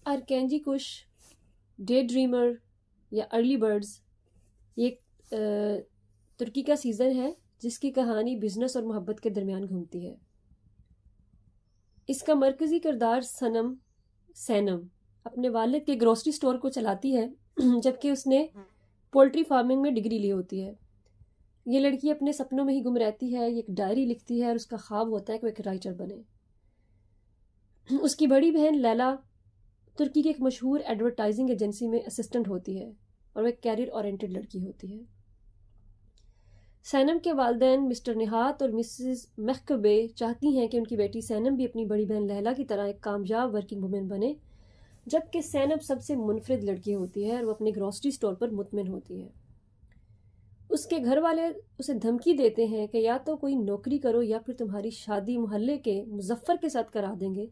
आर्केंजी कुश, day dreamer या early birds ये तुर्की का सीज़न है जिसकी कहानी बिजनेस और मोहब्बत के दरमियान घूमती है। इसका मरकज़ी किरदार सैनम अपने वालिद के ग्रोसरी स्टोर को चलाती है जबकि उसने पोल्ट्री फार्मिंग में डिग्री ली होती है। ये लड़की अपने सपनों में ही गुम रहती है, ये एक डायरी लिखती है और उसका ख्वाब होता है कि वो एक राइटर बने। उसकी बड़ी बहन लैला तुर्की की एक मशहूर एडवर्टाइजिंग एजेंसी में असिस्टेंट होती है और वह एक कैरियर ओरिएंटेड लड़की होती है। सैनम के वालिदैन मिस्टर निहात और मिसेस महकबे चाहती हैं कि उनकी बेटी सैनम भी अपनी बड़ी बहन लैला की तरह एक कामयाब वर्किंग वुमेन बने, जबकि सैनब सबसे मुनफरिद लड़की होती है और वो अपने ग्रोसरी स्टोर पर मुतमिन होती है। उसके घर वाले उसे धमकी देते हैं कि या तो कोई नौकरी करो या फिर तुम्हारी शादी मोहल्ले के मुजफ्फर के साथ करा देंगे,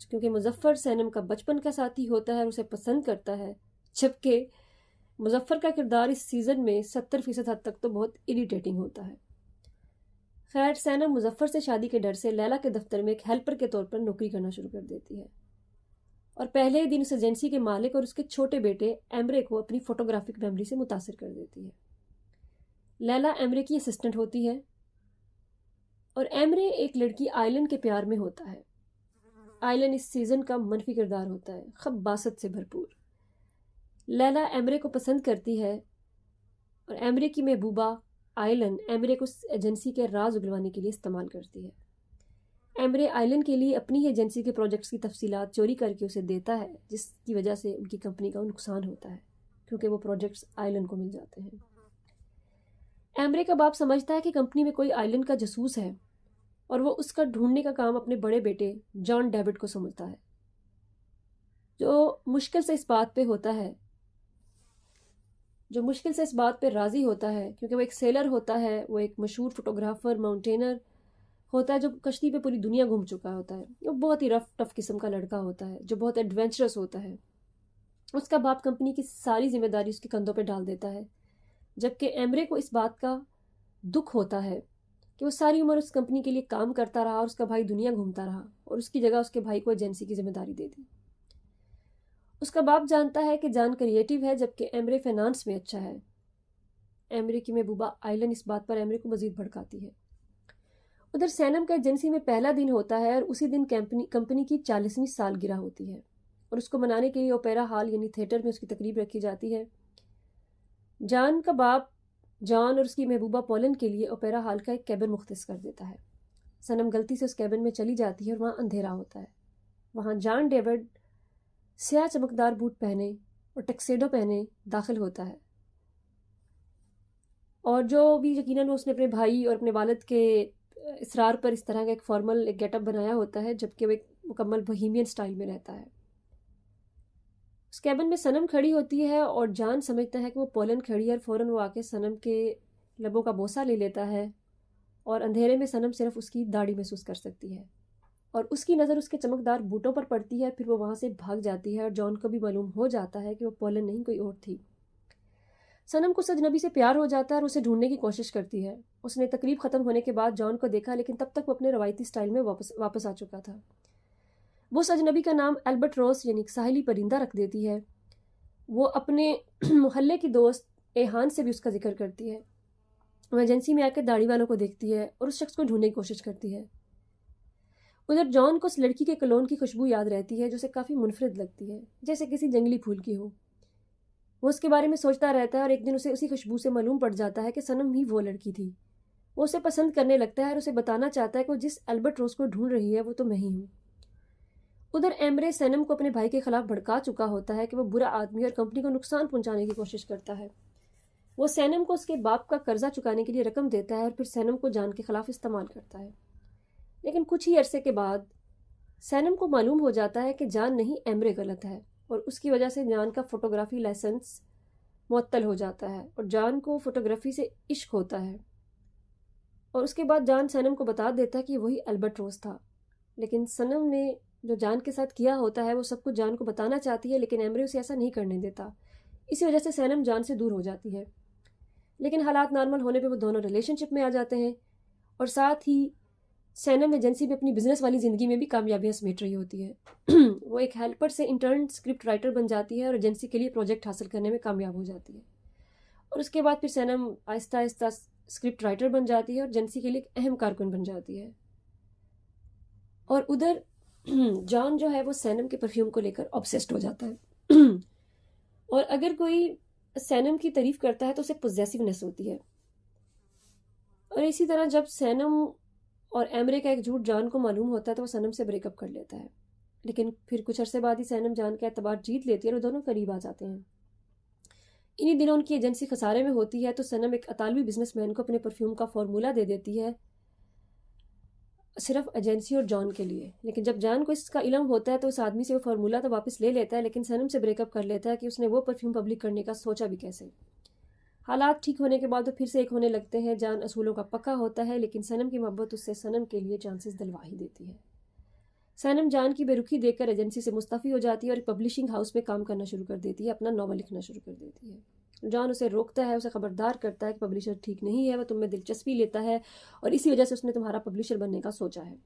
क्योंकि मुजफ्फर सैनम का बचपन का साथी होता है और उसे पसंद करता है, जबकि मुजफ्फर का किरदार इस सीज़न में 70% हद तक तो बहुत इरिटेटिंग होता है। खैर, सैनम मुजफ्फर से शादी के डर से लैला के दफ्तर में एक हेल्पर के तौर पर नौकरी करना शुरू कर देती है और पहले ही दिन उस एजेंसी के मालिक और उसके छोटे बेटे एमरे को अपनी फोटोग्राफिक मेमोरी से मुतासिर कर देती है। लैला एमरे की असिस्टेंट होती है और एमरे एक लड़की आयलन के प्यार में होता है। आयलन इस सीज़न का मनफी किरदार होता है, खब्बासत से भरपूर। लैला एमरे को पसंद करती है और एमरे की महबूबा आयलन एमरे को एजेंसी के राज उगलवाने के लिए इस्तेमाल करती है। एमरे आयलन के लिए अपनी ही एजेंसी के प्रोजेक्ट्स की तफसीलात चोरी करके उसे देता है, जिसकी वजह से उनकी कंपनी का नुकसान होता है क्योंकि वो प्रोजेक्ट्स आयलन को मिल जाते हैं। एमरे का बाप समझता है कि कंपनी में कोई आयलन का जासूस है और वो उसका ढूंढने का काम अपने बड़े बेटे जॉन डेविड को समझता है, जो मुश्किल से इस बात पे राज़ी होता है क्योंकि वो एक सेलर होता है, वो एक मशहूर फोटोग्राफर माउंटेनर होता है जो कश्ती पे पूरी दुनिया घूम चुका होता है। वो बहुत ही रफ टफ किस्म का लड़का होता है जो बहुत एडवेंचरस होता है। उसका बाप कंपनी की सारी जिम्मेदारी उसके कंधों पे डाल देता है, जबकि एमरे को इस बात का दुख होता है कि वो सारी उम्र उस कंपनी के लिए काम करता रहा और उसका भाई दुनिया घूमता रहा और उसकी जगह उसके भाई को एजेंसी की जिम्मेदारी दे दी। उसका बाप जानता है कि जान क्रिएटिव है जबकि एमरे फाइनेंस में अच्छा है। एमरे की महबूबा आयलन इस बात पर एमरे को मजीद भड़काती है। उधर सैनम का एजेंसी में पहला दिन होता है और उसी दिन कंपनी की 40वीं सालगिरह होती है और उसको मनाने के लिए ओपेरा हॉल यानी थिएटर में उसकी तकरीब रखी जाती है। जान का बाप जॉन और उसकी महबूबा पोलन के लिए ओपेरा हॉल का एक कैबिन मुख्तस कर देता है। सनम गलती से उस कैबिन में चली जाती है और वहाँ अंधेरा होता है। वहाँ जॉन डेविड स्याह चमकदार बूट पहने और टक्सेडो पहने दाखिल होता है और जो भी यकीनन उसने अपने भाई और अपने वालिद के इसरार पर इस तरह का एक फॉर्मल एक गेटअप बनाया होता है, जबकि वो एक मुकम्मल बोहेमियन स्टाइल में रहता है। उस कैबिन में सनम खड़ी होती है और जान समझता है कि वो पोलन खड़ी है और फ़ौरन वो आके सनम के लबों का बोसा ले लेता है और अंधेरे में सनम सिर्फ उसकी दाढ़ी महसूस कर सकती है और उसकी नज़र उसके चमकदार बूटों पर पड़ती है। फिर वो वहाँ से भाग जाती है और जॉन को भी मालूम हो जाता है कि वो पोलन नहीं कोई और थी। सनम को उस अजनबी से प्यार हो जाता है और उसे ढूंढने की कोशिश करती है। उसने तकरीब ख़त्म होने के बाद जॉन को देखा, लेकिन तब तक वो अपने रवायती स्टाइल में वापस आ चुका था। वो उस अजनबी का नाम एल्बर्ट रोस यानी साहिली परिंदा रख देती है। वो अपने मोहल्ले की दोस्त एहान से भी उसका जिक्र करती है। वो एजेंसी में आकर दाढ़ी वालों को देखती है और उस शख्स को ढूंढने की कोशिश करती है। उधर जॉन को उस लड़की के कलोन की खुशबू याद रहती है जो उसे काफ़ी मुनफरिद लगती है, जैसे किसी जंगली फूल की हो। वो उसके बारे में सोचता रहता है और एक दिन उसे उसी खुशबू से मालूम पड़ जाता है कि सनम ही वो लड़की थी। वो उसे पसंद करने लगता है और उसे बताना चाहता है कि जिस एल्बर्ट रोज को ढूंढ रही है वो तो मैं ही हूँ। उधर एमरे सनम को अपने भाई के खिलाफ भड़का चुका होता है कि वो बुरा आदमी और कंपनी को नुकसान पहुंचाने की कोशिश करता है। वो सैनम को उसके बाप का कर्जा चुकाने के लिए रकम देता है और फिर सैनम को जान के खिलाफ इस्तेमाल करता है। लेकिन कुछ ही अरसे के बाद सैनम को मालूम हो जाता है कि जान नहीं एमरे गलत है और उसकी वजह से जान का फोटोग्राफी लाइसेंस मुअत्तल हो जाता है और जान को फोटोग्राफी से इश्क होता है। और उसके बाद जान सनम को बता देता है कि वही एल्बर्ट रोज था। लेकिन सनम ने जो जान के साथ किया होता है वो सब कुछ जान को बताना चाहती है, लेकिन एमरे उसे ऐसा नहीं करने देता। इसी वजह से सनम जान से दूर हो जाती है। लेकिन हालात नॉर्मल होने पे वो दोनों रिलेशनशिप में आ जाते हैं और साथ ही सैनम एजेंसी में अपनी बिजनेस वाली ज़िंदगी में भी कामयाबियां समेट रही होती है। वो एक हेल्पर से इंटर्न स्क्रिप्ट राइटर बन जाती है और एजेंसी के लिए प्रोजेक्ट हासिल करने में कामयाब हो जाती है। और उसके बाद फिर सैनम आहिस्ता आहिस्ता स्क्रिप्ट राइटर बन जाती है और एजेंसी के लिए एक अहम कारकुन बन जाती है। और उधर जॉन जो है वो सैनम के परफ्यूम को लेकर ऑब्सेस्ड हो जाता है। और अगर कोई सैनम की तारीफ करता है तो उसे पोजेसिवनेस होती है। और इसी तरह जब सैनम और एमरे का एक झूठ जॉन को मालूम होता है तो वो सैनम से ब्रेकअप कर लेता है। लेकिन फिर कुछ अरसे बाद ही सैनम जॉन का एतबार जीत लेती है और दोनों करीब आ जाते हैं। इन्हीं दिनों उनकी एजेंसी खसारे में होती है तो सैनम एक अतालवी बिजनेसमैन को अपने परफ्यूम का फॉर्मूला दे देती है, सिर्फ एजेंसी और जॉन के लिए। लेकिन जब जॉन को इसका इल्म होता है तो उस आदमी से वो फार्मूला तो वापस ले लेता है, लेकिन सैनम से ब्रेकअप कर लेता है कि उसने वो परफ्यूम पब्लिक करने का सोचा भी कैसे। हालात ठीक होने के बाद वो फिर से एक होने लगते हैं। जॉन असूलों का पक्का होता है, लेकिन सनम की मोहब्बत उससे सनम के लिए चांसेस दिलवा ही देती है। सनम जॉन की बेरुखी देखकर एजेंसी से मुस्तफ़ी हो जाती है और एक पब्लिशिंग हाउस में काम करना शुरू कर देती है, अपना नावल लिखना शुरू कर देती है। जॉन उसे रोकता है, उसे खबरदार करता है कि पब्लिशर ठीक नहीं है, वह तुम में दिलचस्पी लेता है और इसी वजह से उसने तुम्हारा पब्लिशर बनने का सोचा है।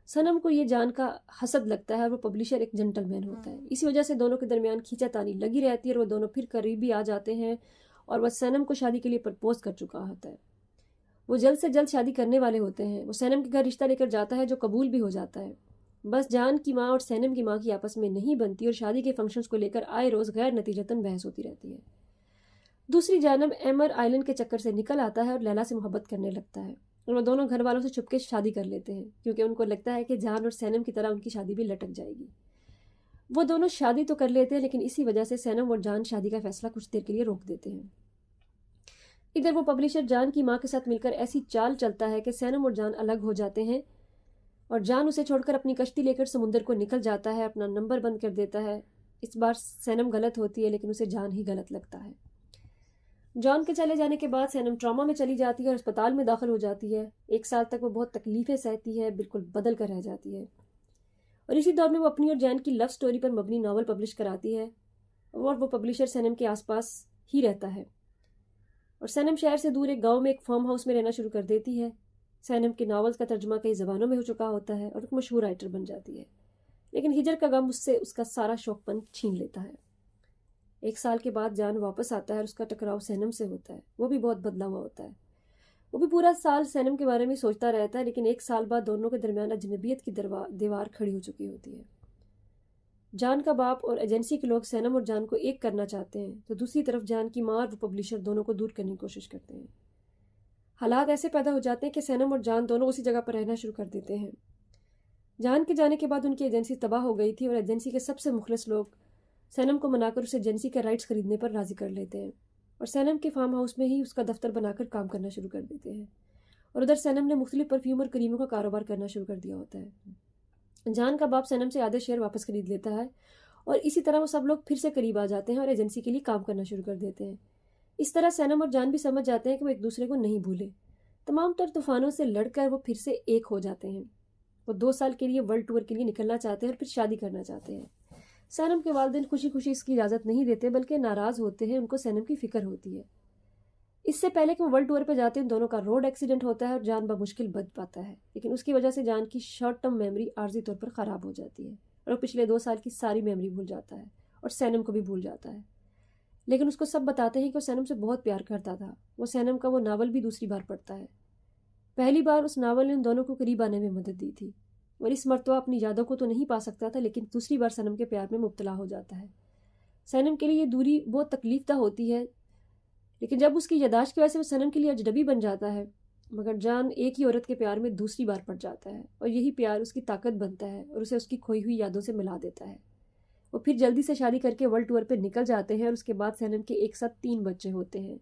सनम को ये जान का हसद लगता है और वो पब्लिशर एक जेंटलमैन होता है। इसी वजह से दोनों के दरमियान खींचातानी लगी रहती है और वो दोनों फिर करीबी आ जाते हैं और वह सनम को शादी के लिए प्रपोज कर चुका होता है। वो जल्द से जल्द शादी करने वाले होते हैं। वो सैनम के घर रिश्ता लेकर जाता है जो कबूल भी हो जाता है। बस जान की माँ और सैनम की माँ की आपस में नहीं बनती और शादी के फंक्शंस को लेकर आए रोज गैर नतीजतन बहस होती रहती है। दूसरी जानब एमर आइलैंड के चक्कर से निकल आता है और लैला से मोहब्बत करने लगता है और वो दोनों घर वालों से छुपके शादी कर लेते हैं, क्योंकि उनको लगता है कि जान और सैनम की तरह उनकी शादी भी लटक जाएगी। वो दोनों शादी तो कर लेते हैं, लेकिन इसी वजह से सैनम और जान शादी का फैसला कुछ देर के लिए रोक देते हैं। इधर वो पब्लिशर जान की माँ के साथ मिलकर ऐसी चाल चलता है कि सैनम और जान अलग हो जाते हैं और जान उसे छोड़कर अपनी कश्ती लेकर समुद्र को निकल जाता है, अपना नंबर बंद कर देता है। इस बार सैनम गलत होती है, लेकिन उसे जान ही गलत लगता है। जॉन के चले जाने के बाद सैनम ट्रॉमा में चली जाती है और अस्पताल में दाखिल हो जाती है। 1 साल तक वो बहुत तकलीफें सहती है, बिल्कुल बदल कर रह जाती है। और इसी दौर में वो अपनी और जैन की लव स्टोरी पर मबनी नावल पब्लिश कराती है और वो पब्लिशर सैनम के आसपास ही रहता है। और सैनम शहर से दूर एक गांव में एक फार्म हाउस में रहना शुरू कर देती है। सैनम के नावल्स का तर्जुमा कई ज़बानों में हो चुका होता है और एक मशहूर राइटर बन जाती है। लेकिन हिजर का गम उससे उसका सारा शौकपन छीन लेता है। 1 साल के बाद जान वापस आता है और उसका टकराव सैनम से होता है। वो भी बहुत बदला हुआ होता है। वो भी पूरा साल सैनम के बारे में सोचता रहता है, लेकिन 1 साल बाद दोनों के दरमियान अजनबियत की दीवार खड़ी हो चुकी होती है। जान का बाप और एजेंसी के लोग सैनम और जान को एक करना चाहते हैं, तो दूसरी तरफ जान की माँ और वो पब्लिशर दोनों को दूर करने की कोशिश करते हैं। हालात ऐसे पैदा हो जाते हैं कि सैनम और जान दोनों उसी जगह पर रहना शुरू कर देते हैं। जान के जाने के बाद उनकी एजेंसी तबाह हो गई थी और एजेंसी के सबसे मुखलिस लोग सैनम को मनाकर उसे एजेंसी के राइट्स खरीदने पर राजी कर लेते हैं और सैनम के फार्म हाउस में ही उसका दफ्तर बनाकर काम करना शुरू कर देते हैं। और उधर सैनम ने मुख्तलिफ परफ्यूम और क्रीमों का कारोबार करना शुरू कर दिया होता है। जान का बाप सैनम से आधे शेयर वापस खरीद लेता है और इसी तरह वो सब लोग फिर से करीब आ जाते हैं और एजेंसी के लिए काम करना शुरू कर देते हैं। इस तरह सैनम और जान भी समझ जाते हैं कि वो एक दूसरे को नहीं भूले। तमाम तर तूफानों से लड़कर वो फिर से एक हो जाते हैं। वो 2 साल के लिए वर्ल्ड टूर के लिए निकलना चाहते हैं और फिर शादी करना चाहते हैं। सैनम के वालिदैन खुशी खुशी इसकी इजाज़त नहीं देते, बल्कि नाराज़ होते हैं। उनको सैनम की फ़िक्र होती है। इससे पहले कि वो वर्ल्ड टूर पर जाते हैं, दोनों का रोड एक्सीडेंट होता है और जान बमुश्किल बच पाता है, लेकिन उसकी वजह से जान की शॉर्ट टर्म मेमोरी आर्जी तौर पर ख़राब हो जाती है और वो पिछले 2 साल की सारी मेमोरी भूल जाता है और सैनम को भी भूल जाता है। लेकिन उसको सब बताते हैं कि वो सैनम से बहुत प्यार करता था। वो सैनम का वो नावल भी दूसरी बार पढ़ता है। पहली बार उस नावल ने उन दोनों को करीब आने में मदद दी थी और इस मरतबा अपनी यादों को तो नहीं पा सकता था, लेकिन दूसरी बार सैनम के प्यार में मुब्तला हो जाता है। सैनम के लिए ये दूरी बहुत तकलीफदा होती है, लेकिन जब उसकी यादाश्त की वजह से वो सैनम के लिए अजनबी बन जाता है। मगर जान एक ही औरत के प्यार में दूसरी बार पड़ जाता है और यही प्यार उसकी ताकत बनता है और उसे उसकी खोई हुई यादों से मिला देता है। वो फिर जल्दी से शादी करके वर्ल्ड टूर पर निकल जाते हैं और उसके बाद सैनम के एक साथ 3 बच्चे होते हैं।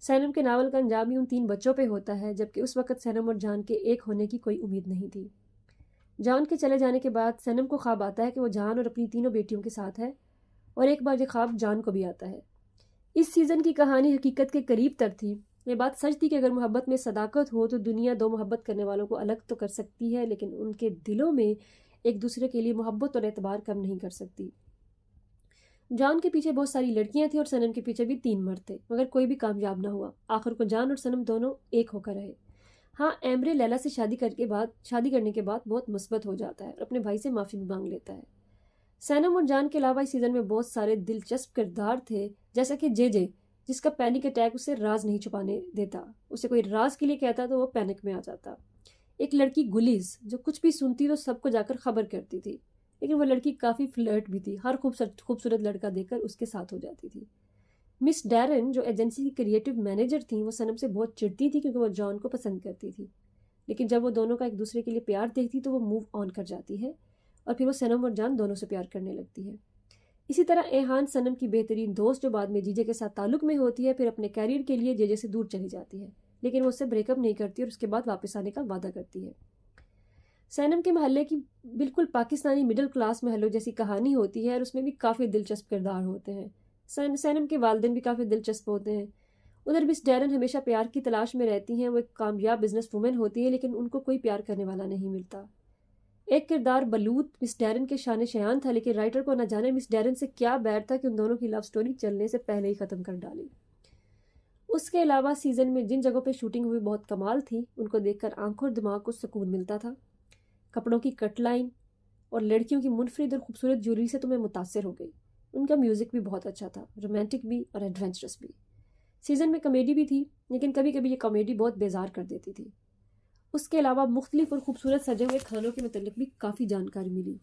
सैनम के नावल का अंजाम ही उन 3 बच्चों पे होता है, जबकि उस वक्त सैनम और जान के एक होने की कोई उम्मीद नहीं थी। जान के चले जाने के बाद सैनम को ख्वाब आता है कि वो जान और अपनी 3 बेटियों के साथ है और एक बार ये ख्वाब जान को भी आता है। इस सीज़न की कहानी हकीकत के करीब तर थी। ये बात सच थी कि अगर मोहब्बत में सदाकत हो तो दुनिया 2 मोहब्बत करने वालों को अलग तो कर सकती है, लेकिन उनके दिलों में एक दूसरे के लिए मोहब्बत और एतबार कम नहीं कर सकती। जान के पीछे बहुत सारी लड़कियां थी और सनम के पीछे भी 3 मर्द थे, मगर कोई भी कामयाब ना हुआ। आखिर को जान और सनम दोनों एक होकर रहे। हाँ, एमरे लैला से शादी करने के बाद बहुत मुस्बत हो जाता है और अपने भाई से माफ़ी भी मांग लेता है। सैनम और जान के अलावा इस सीज़न में बहुत सारे दिलचस्प किरदार थे, जैसा कि जे, जिसका पैनिक अटैक उसे राज नहीं छुपाने देता। उसे कोई राज के लिए कहता तो वो पैनिक में आ जाता। एक लड़की गुलीज, जो कुछ भी सुनती तो सबको जाकर खबर करती थी, लेकिन वो लड़की काफ़ी फ्लर्ट भी थी, हर खूबसूरत लड़का देखकर उसके साथ हो जाती थी। मिस डैरन, जो एजेंसी की क्रिएटिव मैनेजर थी, वो सनम से बहुत चिढ़ती थी क्योंकि वो जॉन को पसंद करती थी, लेकिन जब वो दोनों का एक दूसरे के लिए प्यार देखती तो वो मूव ऑन कर जाती है और फिर वो सनम और जान दोनों से प्यार करने लगती है। इसी तरह एहान, सनम की बेहतरीन दोस्त, जो बाद में जीजे के साथ ताल्लुक में होती है, फिर अपने कैरियर के लिए जेजे से दूर चली जाती है, लेकिन वो उससे ब्रेकअप नहीं करती और उसके बाद वापस आने का वादा करती है। सैनम के महल्ले की बिल्कुल पाकिस्तानी मिडिल क्लास महलों जैसी कहानी होती है और उसमें भी काफ़ी दिलचस्प किरदार होते हैं। सैनम के वालिदैन भी काफ़ी दिलचस्प होते हैं। उधर मिस डैरन हमेशा प्यार की तलाश में रहती हैं। वो एक कामयाब बिजनेस वुमेन होती है, लेकिन उनको कोई प्यार करने वाला नहीं मिलता। एक किरदार बलूत मिस डैरन के शान शयान था, लेकिन राइटर को न जाने मिस डैरन से क्या बैर था कि उन दोनों की लव स्टोरी चलने से पहले ही ख़त्म कर डाली। उसके अलावा सीज़न में जिन जगहों पर शूटिंग हुई बहुत कमाल थी, उनको देखकर आंखों और दिमाग को सुकून मिलता था। कपड़ों की कट लाइन और लड़कियों की मुनफरिद और खूबसूरत ज्वेलरी से तो मैं मुतासर हो गई। उनका म्यूज़िक भी बहुत अच्छा था, रोमांटिक भी और एडवेंचरस भी। सीज़न में कॉमेडी भी थी, लेकिन कभी कभी ये कॉमेडी बहुत बेजार कर देती थी। उसके अलावा मुख्तलिफ और खूबसूरत सजे हुए खानों के मतलब भी काफ़ी जानकारी मिली,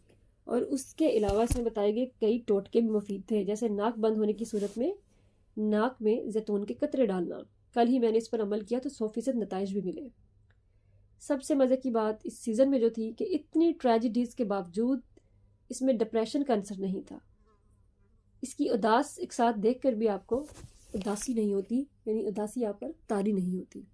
और उसके अलावा इसमें बताए गए कई टोटके भी मुफीद थे, जैसे नाक बंद होने की सूरत में नाक में जैतून के कतरे डालना। कल ही मैंने इस पर अमल किया तो 100% नताइज भी मिले। सबसे मज़े की बात इस सीज़न में जो थी कि इतनी ट्रेजिडीज़ के बावजूद इसमें डिप्रेशन का आंसर नहीं था। इसकी उदास एक साथ देख कर भी आपको उदासी नहीं होती, यानी उदासी आप पर तारी नहीं होती।